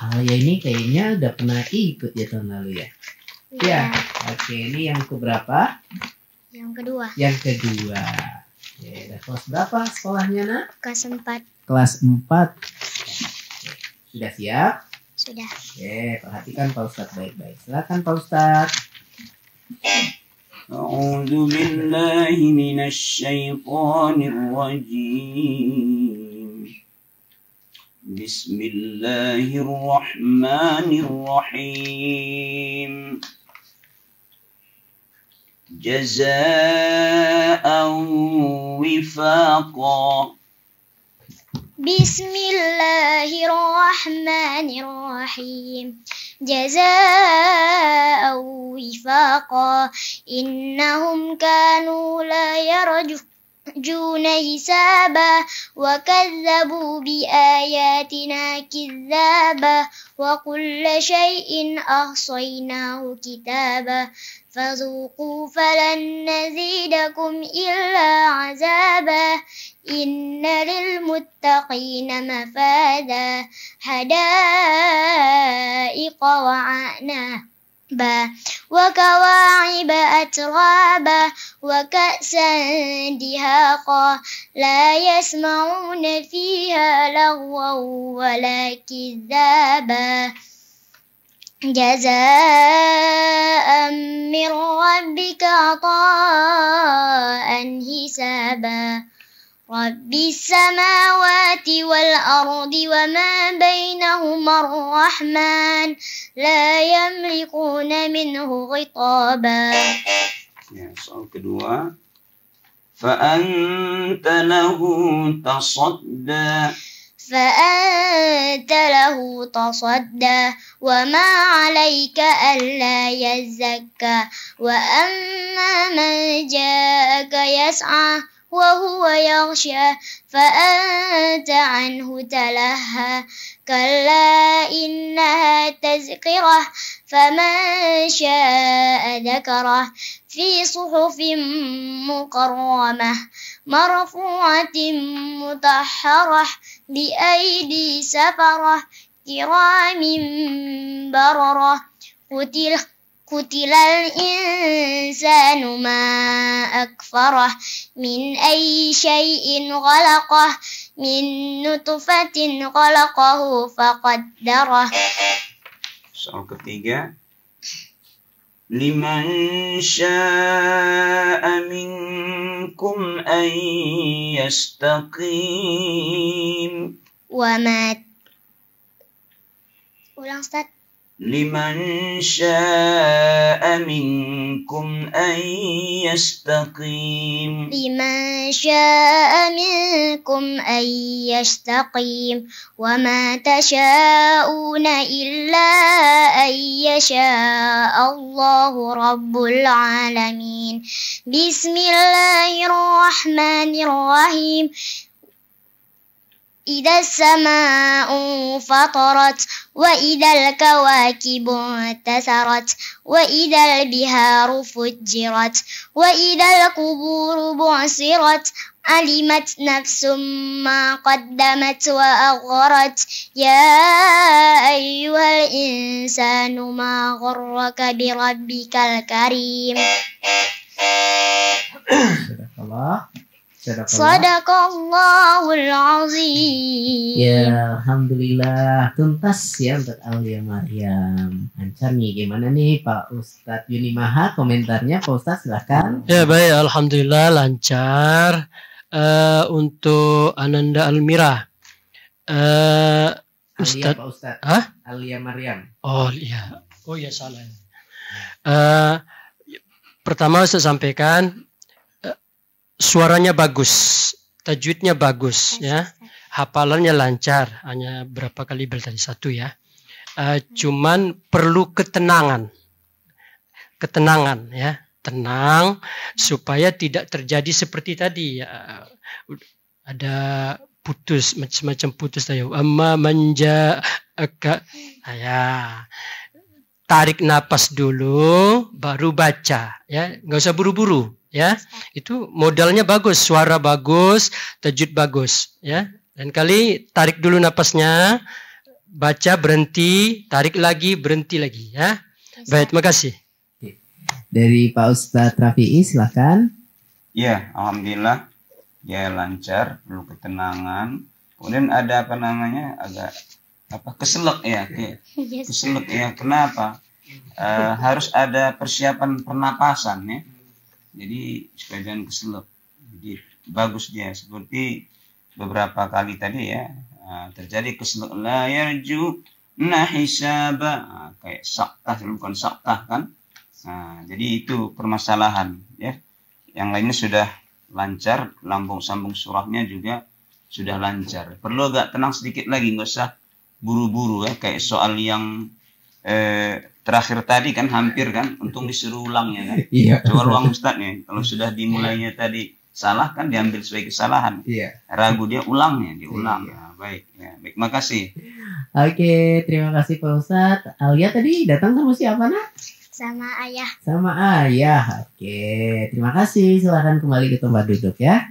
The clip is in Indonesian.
Alia ini kayaknya udah pernah ikut ya tahun lalu ya. Ya, oke, ini yang keberapa? Yang kedua. Yang kedua. Ya, udah kelas berapa sekolahnya, Nak? Kelas 4. Kelas 4. Sudah siap? Sudah. Oke, perhatikan Pak Ustadz baik-baik. Silakan Pak Ustadz. A'udzu billahi minasy syaithanir rajim. Bismillahirrahmanirrahim. Jazaa'an wifaqa. Bismillahirrahmanirrahim. Jazaa'an wifaqa. Innahum kanu la yarjuna hisaba wa kadzabu bi ayatina kidzaba wa kulla syai'in ahsaynahu kitaba fadzuqu falan nazidakum illa 'azaba. Inna lil muttaqina mafada hadaiqa wa a'naba wa kawa'iba atraba wa ka'san dihaqa la yasma'una fiha lagwan wa la kidzaba jazaa'an min rabbika 'ata'an hisaba. Rabbis samawati wal ardi wa ma bainahuma ar-rahman la yamlikuna minhu khitaba. Ya, soal kedua. Fa'anta lahu tasadda. فأنت له تصدى وما عليك ألا يزكى وأما من جاءك يسعى وهو يغشى فأنت عنه تلهى كلا إنها تذكرة فمن شاء ذكره في صحف مكرمة مرفوعة مطهرة بأيدي سفرة كرام بررة قتل الإنسان ما أكفره من أي شيء خلقه من نطفة خلقه فقدره. Soal ketiga. Liman syaa minkum an yastaqim. Ulang Ustaz. Liman syaa minkum an yastaqim. Liman syaa minkum an yastaqim wa ma tasha'una illa an yasha Allahu rabbul alamin. Bismillahirrahmanirrahim. إذا السماء فطرت وإذا الكواكب انتثرت وإذا البحار فجرت وإذا القبور بعثرت علمت نفس ما قدمت وأخرت يا أيها الإنسان ما غرك بربك الكريم. Sadaqallahul azim. Ya, alhamdulillah tuntas ya untuk Alia Maryam. Lancar nih, gimana nih Pak Ustadz Yuni Maha komentarnya? Pak Ustadz silahkan. Ya baik, alhamdulillah lancar. Untuk Ananda Almira, Alia Pak Ustadz. Hah? Alia Maryam. Oh iya, salah. Pertama saya sampaikan. Suaranya bagus, tajwidnya bagus, ya, hafalannya lancar, hanya berapa kali tadi 1 ya. Cuman perlu ketenangan ya, tenang supaya tidak terjadi seperti tadi ya, ada putus macam-macam putus tadi. Amma manja ya. Tarik napas dulu, baru baca, ya, nggak usah buru-buru. Ya, itu modalnya bagus, suara bagus, tajwid bagus, ya. Dan kali tarik dulu napasnya, baca berhenti, tarik lagi, berhenti lagi ya. Baik, terima kasih. Dari Pak Ustadz Rafi'i silakan. Ya, alhamdulillah. Ya lancar, perlu ketenangan. Kemudian ada apa namanya? Agak keselak ya, keselak ya. Kenapa? Harus ada persiapan pernapasan ya. Jadi supaya jangan keselak. Jadi bagus dia seperti beberapa kali tadi ya. Terjadi keselak la yarju hisaba, kayak saktah bukan saktah kan. Jadi itu permasalahan ya. Yang lainnya sudah lancar, lambung sambung surahnya juga sudah lancar. Perlu agak tenang sedikit lagi, nggak usah buru-buru ya. Kayak soal yang terakhir tadi kan hampir kan, untung disuruh ulang ya kan. Iya. Coba ulang Ustaz nih, kalau sudah dimulainya tadi salah kan diambil sebagai kesalahan. Iya. Ragu dia ulangnya, diulang. Iya. Baik, ya, baik, makasih. Oke, terima kasih Pak Ustadz. Alia tadi datang sama siapa nak? Sama ayah. Sama ayah. Oke, terima kasih. Silakan kembali ke tempat duduk ya.